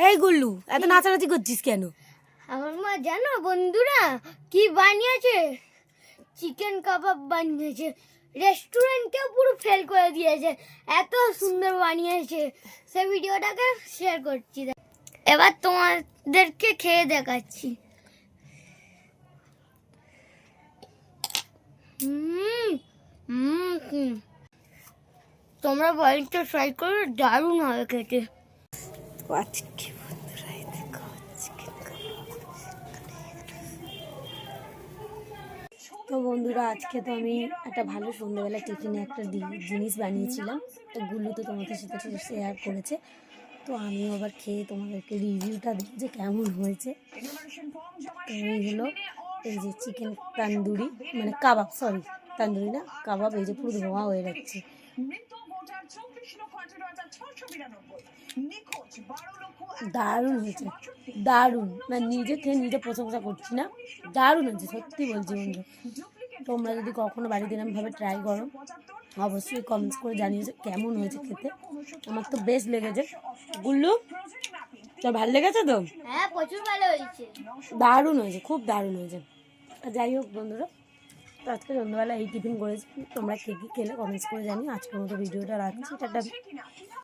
এই গুল্লু, এত নাচানাচি করছিস কেন? আমার মা জানো বন্ধুরা কি বানিয়েছে? চিকেন কাবাব বানিয়েছে। রেস্টুরেন্টকে পুরো ফেল করে দিয়েছে, এত সুন্দর বানিয়েছে। সেই ভিডিওটাকে শেয়ার করছি, এবার তোমাদেরকে খেয়ে দেখাচ্ছি। তোমরা বাড়িতে ট্রাই করো, দারুণ হবে খেতে। আজকে বন্ধুরা এই দেখো চিকেন কাবাব। তো বন্ধুরা আজকে তো আমি একটা ভালো সন্ধ্যেবেলা টিফিনে একটা জিনিস বানিয়েছিলাম। তো গুল্লু তো তোমাদের সাথে শেয়ার করেছে, তো আমি আবার খেয়ে তোমাদেরকে রিভিউটা দেবো যে কেমন হয়েছে। তো এই হলো এই যে চিকেন তান্দুরি, মানে কাবাব, সরি তান্দুরি না কাবাব। এই যে পুরো ধোঁয়া হয়ে যাচ্ছে। দারুণ হয়েছে, দারুণ। মানে নিজে খেয়ে নিজে প্রশংসা করছি না, দারুণ হয়েছে সত্যি বলছি বন্ধু। তোমরা যদি কখনো বাড়িতে এরকমভাবে ট্রাই করো অবশ্যই কমেন্টস করে জানিয়েছো কেমন হয়েছে খেতে। আমার তো বেশ লেগেছে। গুল্লু তোর ভালো লেগেছে তো? হ্যাঁ, প্রচুর ভালো হয়েছে, দারুণ হয়েছে, খুব দারুণ হয়েছে। যাই হোক বন্ধুরা, তো আজকে সন্ধ্যাবেলা এই টিফিন করেছি। তোমরা কে কী খেলে কমেন্টস করে জানিও। আজকের মতো ভিডিওটা রাখছি, টাটা।